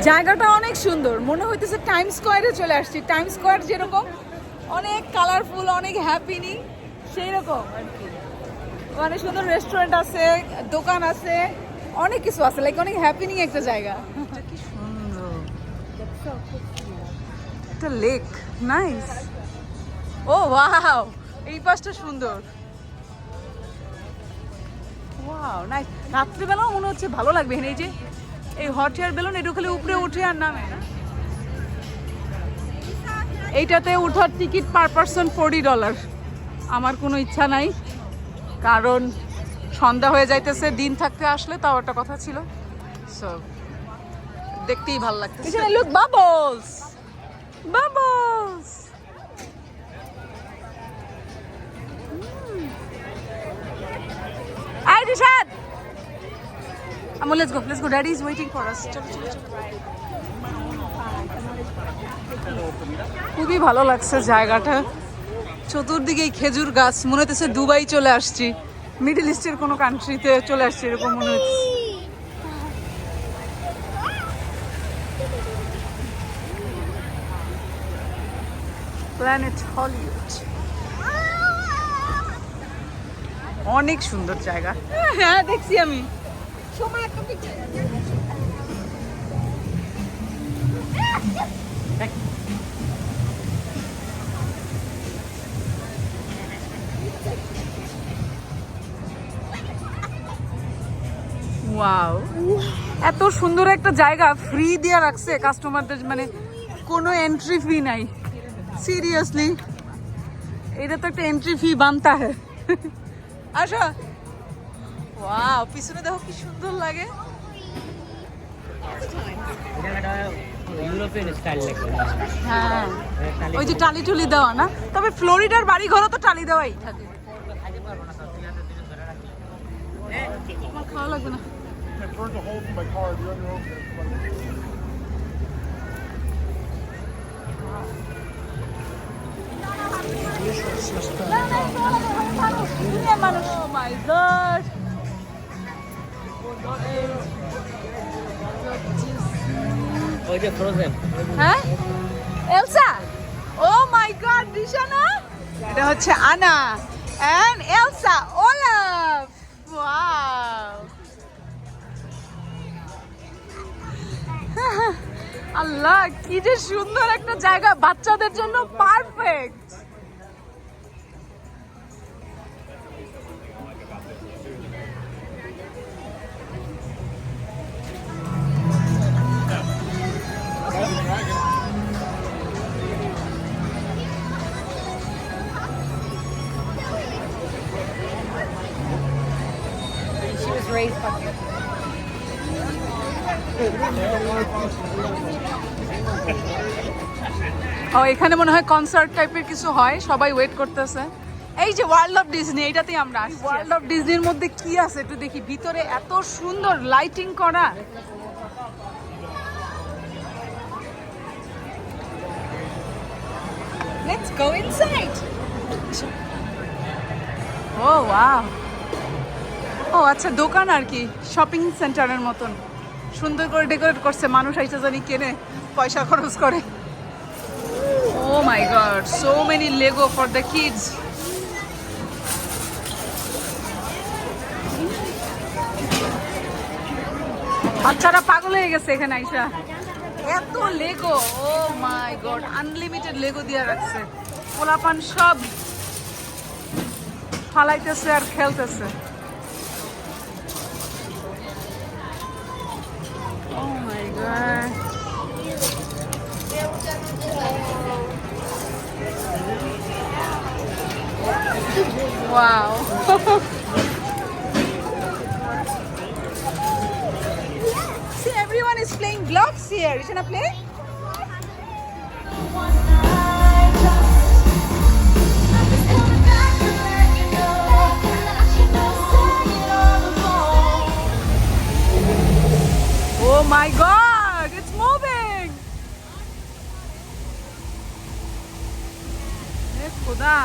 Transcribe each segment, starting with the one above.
জায়গাটা অনেক সুন্দর, মনে হইতেছে টাইম স্কোয়ারে চলে আসছি। টাইম স্কোয়ার যেরকম অনেক কালারফুল, অনেক হ্যাপিনি, সেই রকম আর কি। মানে সুন্দর রেস্টুরেন্ট আছে, দোকান আছে, অনেক কিছু আছে, লাইক অনেক হ্যাপিনিং একটা জায়গা। কি সুন্দর একটা লেক, নাইস। ও ওয়াও, এই পাশটা সুন্দর। Wow nice. রাত্রিবেলাও মনে হচ্ছে ভালো লাগবে। এই যে এই হট এয়ার বেলুন, এটা খালি উপরে উঠে আর নামে না। এইটাতে উঠার টিকিট পার পারসন $40। আমার কোনো ইচ্ছা নাই, কারণ সন্ধ্যা হয়ে যাইতেছে। দিন থাকতে আসলে তাও একটা কথা ছিল। সো দেখতেই ভালো লাগতেছে। Look, bubbles, bubbles. I Rishad, let's go. Daddy is waiting for us. চলো চলো চলো। খুবই ভালো লাগছে জায়গাটা। চতুর্দিকে খেজুর গাছ, মনে হচ্ছে দুবাই চলে আসছি, মিডল ইস্টের কোনো কান্ট্রিতে চলে আসছি এরকম মনে হচ্ছে। প্ল্যানেট হলিউড, অনেক সুন্দর জায়গা। হ্যাঁ দেখছি আমি। ওয়াও, এত সুন্দর একটা জায়গা ফ্রি দিয়ে রাখছে কাস্টমারদের, মানে কোনো এন্ট্রি ফি নাই। সিরিয়াসলি, এটা তো একটা এন্ট্রি ফি বানতা হ্যাঁ। আসো। ওয়াও, পিছনে দেখো কি সুন্দর লাগে। হ্যাঁ, ওই যে টালি টুলি দেওয়া না, তবে ফ্লোরিডার বাড়ি ঘরও তো টালি দেওয়াই থাকে। আমার খাওয়া লাগবে না। হ্যাঁ, এলসা। ও মাই গড, রিশানা। এটা হচ্ছে আনা এন্ড এলসা, ওলাফ। ওয়াও, আল্লাহ কি যে সুন্দর একটা জায়গা, বাচ্চাদের জন্য পারফেক্ট। ও, এখানে মনে হয় কনসার্ট টাইপের কিছু হয়, সবাই ওয়েট করতেছে। এই যে ওয়ার্ল্ড অফ ডিজনি, এটাতেই আমরা আসছি। ওয়ার্ল্ড অফ ডিজনির মধ্যে কি আছে একটু দেখি। ভিতরে এত সুন্দর লাইটিং করা। Let's go inside. ও ওয়াও, ও আচ্ছা, দোকান আর কি, শপিং সেন্টারের মতন সুন্দর করে ডেকোরেট করছে। মানুষ আইসা জানি কেনে, পয়সা খরচ করে। Oh my god, so many Lego for the kids. বাচ্চারা পাগল হয়ে গেছে এখানে আইসা, এত লেগো। ও মাই গড, আনলিমিটেড লেগো দিয়ে রাখছে। পোলাপান সব ফালাইতেছে আর খেলতেছে। ও মাই god, wow. See, everyone is playing blocks here. You wanna play? Oh my god, it's moving. Hey, Khuda.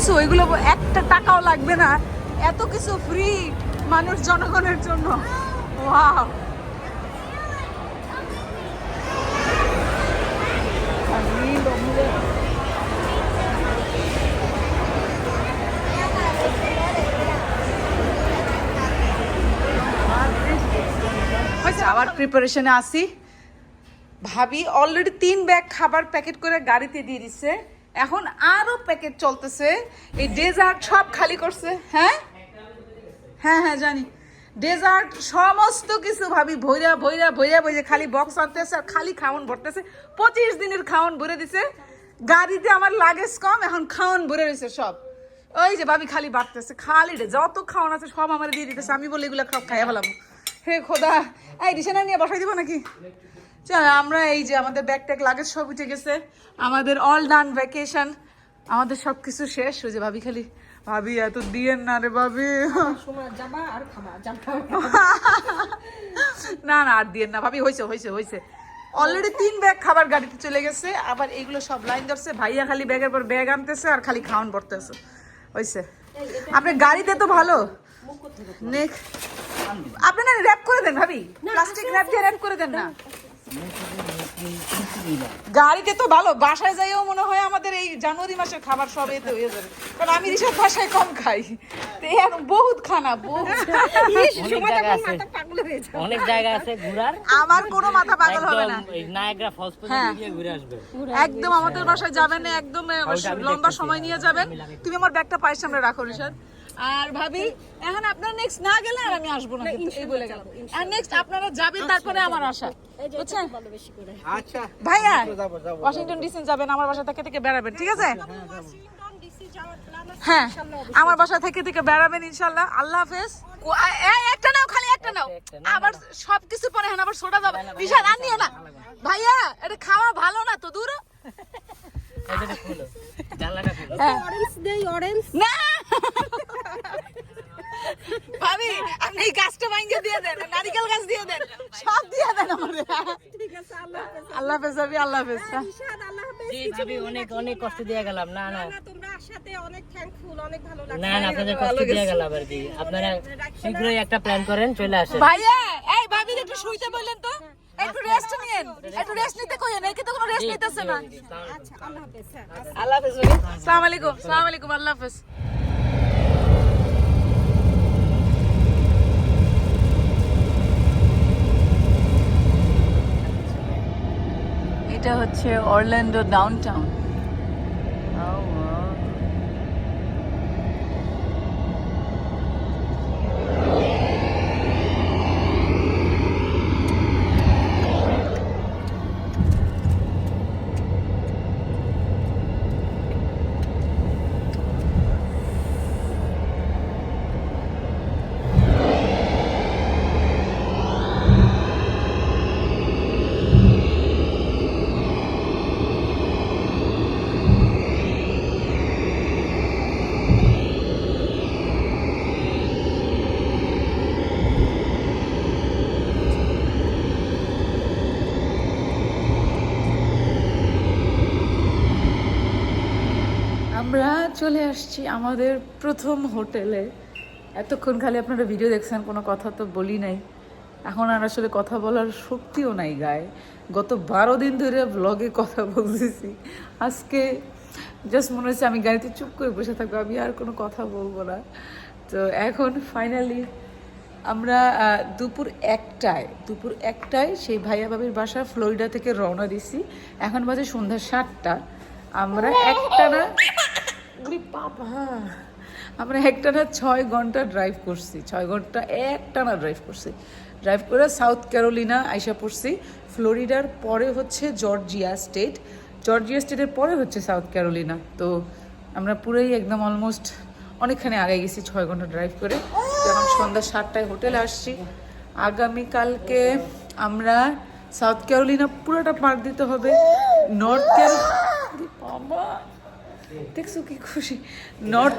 কিছু, ওইগুলো একটা টাকাও লাগবে না, এত কিছু ফ্রি মানুষ জনগণের জন্য। ওয়াও, যাওয়ার প্রিপারেশনে আসি। ভাবি অলরেডি 3 ব্যাগ খাবার প্যাকেট করে গাড়িতে দিয়ে দিচ্ছে, এখন আরো প্যাকেট চলতেছে। এই ডেজার্ট সব খালি করছে। হ্যাঁ হ্যাঁ হ্যাঁ জানি, ডেজার্ট সমস্ত কিছু ভাবি ভইরা ভইরা ভইরা ভইরা খালি বক্স আনতেছে আর খালি খাওয়ান ভরতেছে। 25 দিনের খাওয়ান ভরে দিছে গাড়িতে। আমার লাগেজ কম, এখন খাওয়ান ভরে রয়েছে সব। ওই যে ভাবি খালি বাড়তেছে, খালি যত খাওয়ান আছে সব আমার দিয়ে দিতেছে। আমি বলি এগুলো খাইয়া ফেলাম। হে খোদা, এই রিসানা নিয়ে বসাই দিব নাকি? চল, আমরা এই যে আমাদের ব্যাগ ট্যাগ লাগেজ সব উঠে গেছে, আমাদের অল ডান ভ্যাকেশন, আমাদের সব কিছু শেষ। ওই যে ভাবি খালি, ভাবি এত দিয়েন না রে ভাবি, না না আর দিয়েন না ভাবি, হয়েছে হয়েছে হয়েছে। অলরেডি 3 ব্যাগ খাবার গাড়িতে চলে গেছে, আবার এইগুলো সব লাইন ধরছে। ভাইয়া খালি ব্যাগের পর ব্যাগ আনতেছে আর খালি খাওয়ান পড়তেছে। হয়েছে, আপনার গাড়িতে তো ভালো। আপনি না র্যাপ করে দেন ভাবি, প্লাস্টিক র্যাপ দিয়ে র্যাপ করে দেন না। গাড়িতে তো ভালো, বাসায় যাইও মনে হয় আমাদের এই জানুয়ারি মাসের খাবার সব এতে হয়ে যাবে, কারণ আমি রিসার বাসায় কম খাই। বহুত খানা, অনেক জায়গা আছে ঘোরার, আমার কোনো মাথা পাগল হবে না। নায়াগ্রা ফলস পর্যন্ত গিয়ে ঘুরে আসবে একদম আমাদের বাসায় যাবেন, একদম লম্বা সময় নিয়ে যাবেন। তুমি আমার ব্যাগটা পায়ের সামনে রাখো রিসার। আর ভাবি এখন আপনারা নেক্সট না গেলে আর আমি আসবো না, এই বলে গেলাম। আর নেক্সট আপনারা যাবেন, তারপরে আমার আশা, বুঝছেন? আচ্ছা ভাইয়া ওয়াশিংটন ডিসি যাবেন, আমার বাসা থেকে থেকে বেড়াবেন, ঠিক আছে? হ্যাঁ, আমার বাসা থেকে থেকে বেড়াবেন ইনশাল্লাহ। আল্লাহ হাফেজ। একটা নাও, খালি একটা নাও, আবার সবকিছু পরে হ্যাঁ আবার সোডা দাও। বিশাল আর নিও না ভাইয়া, এটা খাওয়া ভালো না তো, দূর না। ভাবি আপনি গাছটা ভাঙিয়ে দিয়ে দেন, নারিকেল গাছ দিয়ে দেন, সব দিয়ে দেন আমাদের। আল্লাহ হাফেজ ভাবি, আল্লাহ হাফেজ। জি ভাবি, অনেক অনেক কষ্ট দিয়ে গেলাম। না না তোমরা সাথে অনেক থ্যাঙ্কফুল, অনেক ভালো লাগছে। না না, আপনাদের কষ্ট দিয়ে গেলাম আর কি। আপনারা শীঘ্রই একটা প্ল্যান করেন, চলে আসেন। ভাইয়া এই ভাবি একটু শুইতে বললেন তো, একটু রেস্ট নিয়েন, একটু রেস্ট নিতে কইেন, এই তো কোনো রেস্ট নিতেছে না। আচ্ছা, আল্লাহ হাফেজ। আল্লাহ হাফেজ ভাই, আসসালামু আলাইকুম। আসসালামু আলাইকুম, আল্লাহ হাফেজ। এটা হচ্ছে অরল্যান্ডো ডাউনটাউন। আমরা চলে আসছি আমাদের প্রথম হোটেলে। এতক্ষণ খালি আপনারা ভিডিও দেখছেন, কোনো কথা তো বলি নাই। এখন আর আসলে কথা বলার শক্তিও নাই গায়ে। গত 12 দিন ধরে ব্লগে কথা বলতেছি, আজকে জাস্ট মনে হচ্ছে আমি গাড়িতে চুপ করে বসে থাকবো, আমি আর কোনো কথা বলবো না। তো এখন ফাইনালি আমরা দুপুর একটায় সেই ভাইয়া ভাবির বাসা ফ্লোরিডা থেকে রওনা দিছি। এখন বাজে সন্ধ্যা 7টা। আমরা একটানা আমরা একটানা 6 ঘন্টা ড্রাইভ করছি, 6 ঘন্টা একটানা ড্রাইভ করছি। ড্রাইভ করে সাউথ ক্যারোলিনা আইসা পড়ছি। ফ্লোরিডার পরে হচ্ছে জর্জিয়া স্টেটের পরে হচ্ছে সাউথ ক্যারোলিনা। তো আমরা পুরোই একদম অলমোস্ট অনেকখানি আগে গেছি 6 ঘন্টা ড্রাইভ করে। এখন সন্ধ্যা 7টায় হোটেলে আসছি। আগামীকালকে আমরা সাউথ ক্যারোলিনা পুরোটা পার দিতে হবে। নর্থ ক্যারোলিনা দেখছো কি খুশি, নর্থ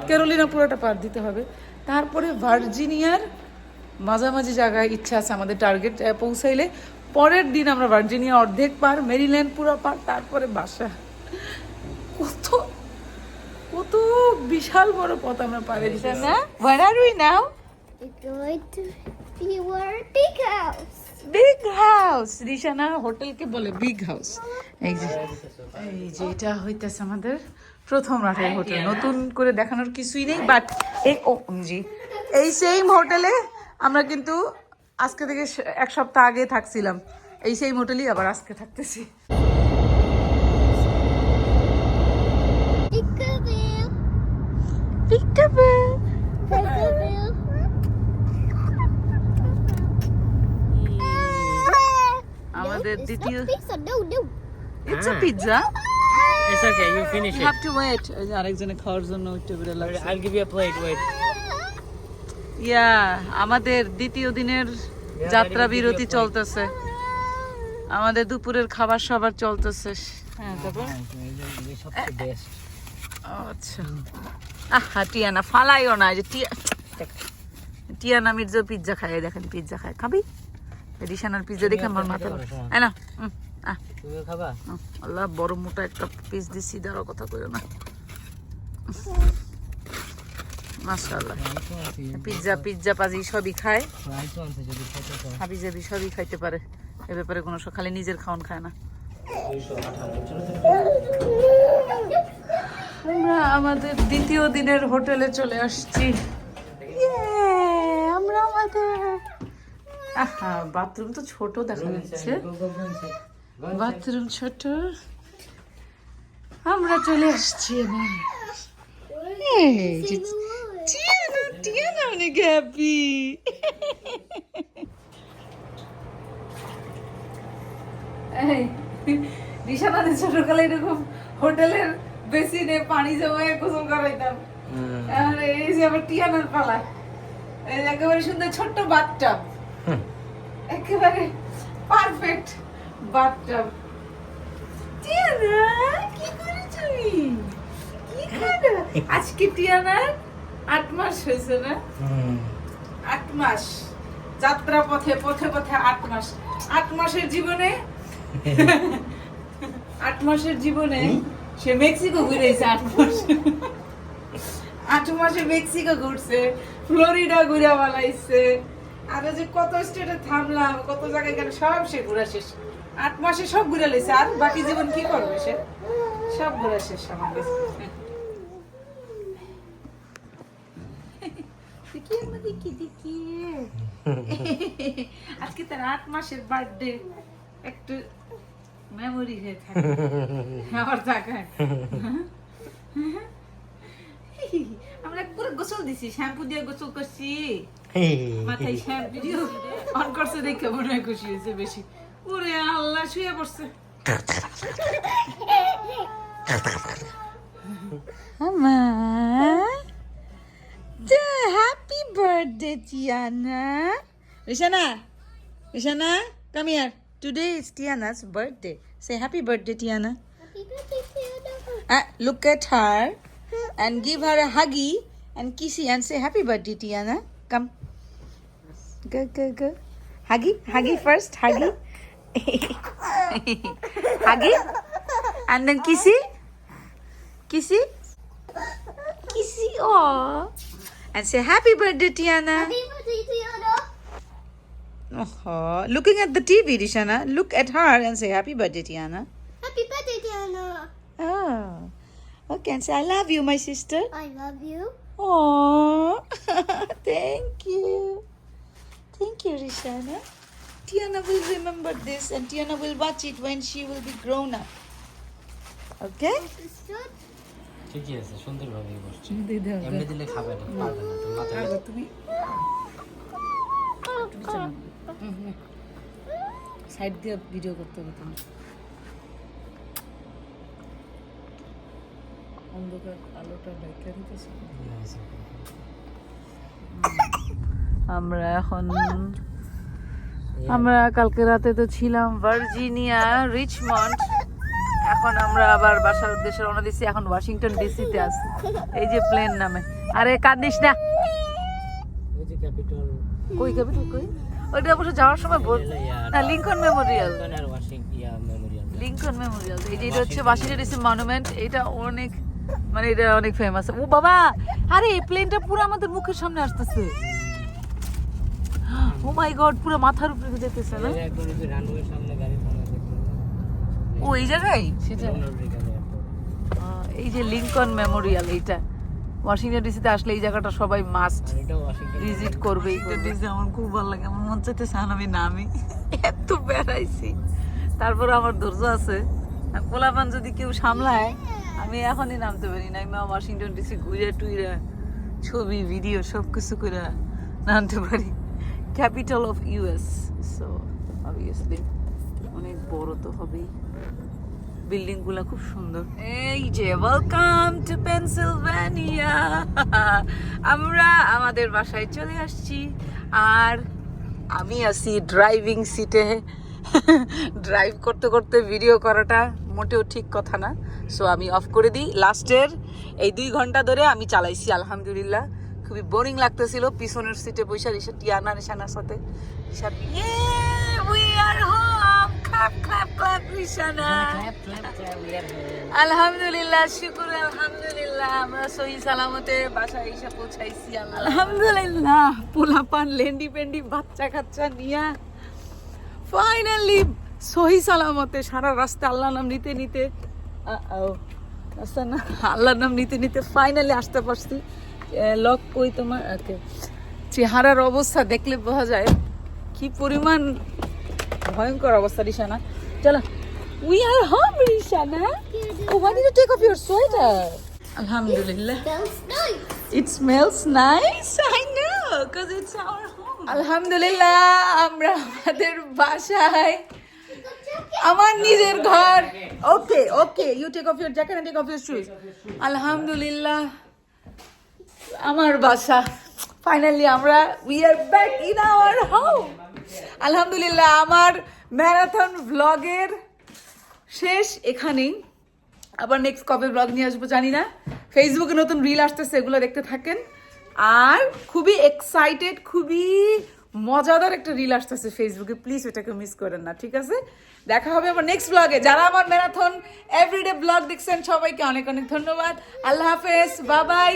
ক্যারোলিনা পুরোটা পার দিতে হবে। তারপরে ভার্জিনিয়ার মাঝামাঝি জায়গায় ইচ্ছা আছে আমাদের টার্গেট পৌঁছাইলে পরের দিন আমরা ভার্জিনিয়া অর্ধেক পার, মেরিল্যান্ড পুরো পার, তারপরে বাসা। কত কত বিশাল বড় পথ আমরা পাড়ি দিছি না। Where are we now? It's going to be our big house. Big house. Rishana হোটেলকে বলে বিগ হাউস। এই যে এটা হইতেছে আমাদের প্রথম রাতের হোটেল। নতুন করে দেখানোর কিছুই নেই, বাট এই সেম হোটেলে আমরা কিন্তু আজকে থেকে 1 সপ্তাহ আগে থাকছিলাম। এই সেম হোটেলই আবার আজকে থাকতেছি। Peekaboo. Peekaboo. Peekaboo. আমাদের It's দ্বিতীয় not pizza. No, no. It's a pizza. It's okay, you finish You it. have to wait. আরেকজনে খাওয়ার জন্য টেবিলে লাগছে। I'll give you a plate, wait. ইয়া, আমাদের দ্বিতীয় দিনের যাত্রা বিরতি চলতেছে। আমাদের দুপুরের খাবার সবার চলতেছে। হ্যাঁ, তারপর সবচেয়ে বেস্ট। আচ্ছা, আহা টিয়ানা ফালাইও না, যে টিয়ানা মির্জা পিৎজা খায়, দেখেন পিৎজা খায়। খাবি? রিশানার পিৎজা দেখে আমার মাথা এই না। তুমি খাবা? আল্লাহ, বড় মোটা একটা পিস দিছি, দাঁড়াও কথা কইও না। মাশাআল্লাহ, পিৎজা পাজি সবই খায়, হাবি জাবি সবই খাইতে পারে, এ ব্যাপারে কোনো খালি নিজের খাওন খায় না। আমরা আমাদের দ্বিতীয় দিনের হোটেলে চলে আসছি। আমরা আমাদের বাথরুম তো ছোট দেখা যাচ্ছে, বাথরুম ছোট। আমরা চলে আসছি এবার। টিয়ানা অনেক হ্যাপি। রিশানাদের ছোটকালে এরকম হোটেলের বেসিনে পানি জমায় গোসল করাইতাম। এই যে আবার টিয়ানার পালা, এই একেবারে সুন্দর ছোট্ট বাথটাব, একেবারে পারফেক্ট বাথটাব। টিয়ানা কি করেছ তুমি? কি খাবে আজকে? টিয়ানার 8 মাস হয়েছে না? 8 মাস যাত্রা পথে পথে পথে 8 মাস। 8 মাসের জীবনে 8 মাসের জীবনে সে মেক্সিকো ঘুরেছে। 8 মাস 8 মাসে মেক্সিকো ঘুরছে, ফ্লোরিডা ঘুরে বেড়াইছে, আরো যে কত স্টেটে থামলাম, কত জায়গায় গেল, সব সে ঘুরা শেষ। 8 মাসে সব ঘুরে লেছে। আর বাকি জীবন কি করবে সে? সব ঘুরা শেষ আমাদের। আজকে তার 8 মাসের বার্থডে, একটু মেমোরি হয়ে থাকে আমার জায়গায়। আমরা পুরো গোসল দিছি, শ্যাম্পু দিয়ে গোসল করছি, মাথায় শ্যাম্পু দিয়ে অন করছে দেখে মনে হয় খুশি হয়েছে বেশি। ওরে আল্লাহ, শুয়ে পড়ছে। Happy birthday, Tiana. Rishana, come here. Today is Tiana's birthday. Say happy birthday, Tiana. Happy birthday, Tiana. Look at her and give her a huggy and kissy and say happy birthday, Tiana. Come. Go. Huggy first, huggy. Huggy. And then kissy. Kissy. Aww. And say happy birthday, Tiana. Happy birthday, Tiana. Oh, looking at the TV, Rishana. Look at her and say happy birthday, Tiana. Happy birthday, Tiana. Oh. Okay, and say I love you, my sister. I love you. Oh, thank you. Thank you, Rishana. Tiana will remember this and Tiana will watch it when she will be grown up. Okay? Sister. ঠিকই আছে, সুন্দরভাবেই বসছে। এমনি দিলে খাবে না, পারবে না, তো মাথায় তুমি সাইড দিয়ে ভিডিও করতে হবে তুমি। অন্ধকার আলোটা ঢাকা দিতেছে। আমরা কালকে রাতে তো ছিলাম ভার্জিনিয়া রিচমন্ড, এখন আমরা আবার বাসার উদ্দেশ্যে রওনা দিচ্ছি। এখন ওয়াশিংটন ডিসিতে আছি, এই যে প্লেন নামে। আরে কাঁদিস না। ওই যে ক্যাপিটাল, কই ক্যাপিটাল কই? ওইটা অবশ্য যাওয়ার সময় না Lincoln Memorial, Memorial. Lincoln Memorial. এই যে এটা হচ্ছে ওয়াশিংটন ডিসি মনুমেন্ট, এটা অনেক মানে এটা অনেক ফেমাস। ও বাবা, আরে এই প্লেনটা পুরো আমাদের মুখের সামনে আসতেছে। ও মাই গড, পুরো মাথার উপরে যেতেছে না? রানওয়ের সামনে গাড়ি থামা দেখতে। ও এই জায়গায় সেটা। এই যে লিঙ্কন মেমোরিয়াল, এইটা ওয়াশিংটন ডিসিতে আসলে এই জায়গাটা সবাই মাস্ট এটা ওয়াশিংটন ভিজিট করবে। ডিসি আমার খুব ভালো লাগে, আমার মন চাইতেছে আমি নামি, এত বেড়াইছি। তারপর আমার ধৈর্য আছে, পোলাপান যদি কেউ সামলায় আমি এখনই নামতে পারি না। আমি ওয়াশিংটন ডিসি ঘুরে টুইরা ছবি ভিডিও সব কিছু করে নামতে পারি। Capital of US, so obviously অনেক বড় তো হবেই। বিল্ডিং গুলা খুব সুন্দর। এই যে ওয়েলকাম টু পেনসিলভেনিয়া, আমরা আমাদের বাসায় চলে আসছি। আর আমি আছি ড্রাইভিং সিটে। ড্রাইভ করতে করতে ভিডিও করাটা মোটেও ঠিক কথা না, সো আমি অফ করে দিই। লাস্টের এই 2 ঘন্টা ধরে আমি চালাইছি আলহামদুলিল্লাহ। খুবই বোরিং লাগতেছিল পিছনের সিটে বসে টিয়ানা রিশানার সাথে। We are home, clap clap clap রিশানা। আলহামদুলিল্লাহ, শুকর আলহামদুলিল্লাহ, আমরা সহি সালামতে বাসায় এসে পৌঁছাইছি আলহামদুলিল্লাহ। পোলাপান লেন্ডি পেন্ডি বাচ্চা কাচ্চা নিয়া ফাইনালি সহি সালামতে সারা রাস্তা আল্লাহর নাম নিতে নিতে আল্লাহর নাম নিতে নিতে ফাইনালি আসতে পারছি। লক কই তোমার? ওকে, চেহারার অবস্থা দেখলে বোঝা যায় কি পরিমাণ ভয়ঙ্কর অবস্থা। রিশানা চলো, we are home রিশানা। Oh, why did you take off your sweater? Alhamdulillah, Smells nice. it smells nice. I know, because it's our home. Alhamdulillah, আমরা আমাদের বাসায়, আমার নিজের ঘর। ওকে ওকে, you take off your jacket and take off your shoes. আলহামদুলিল্লাহ, আমার বাসা finally আমরা we are back in our home. আলহামদুলিল্লাহ, আমার ম্যারাথন ভ্লগের শেষ এখানেই। আবার নেক্সট কবে ব্লগ নিয়ে আসবো জানি না। ফেসবুকে নতুন রিল আসতেছে, এগুলো দেখতে থাকেন। আর খুবই এক্সাইটেড, খুবই মজাদার একটা রিল আসতেছে ফেসবুকে, প্লিজ ওটাকে মিস করেন না, ঠিক আছে? দেখা হবে আমার নেক্সট ব্লগে। যারা আমার ম্যারাথন এভরিডে ব্লগ দেখছেন সবাইকে অনেক অনেক ধন্যবাদ। আল্লাহ হাফেজ, বাই বাই।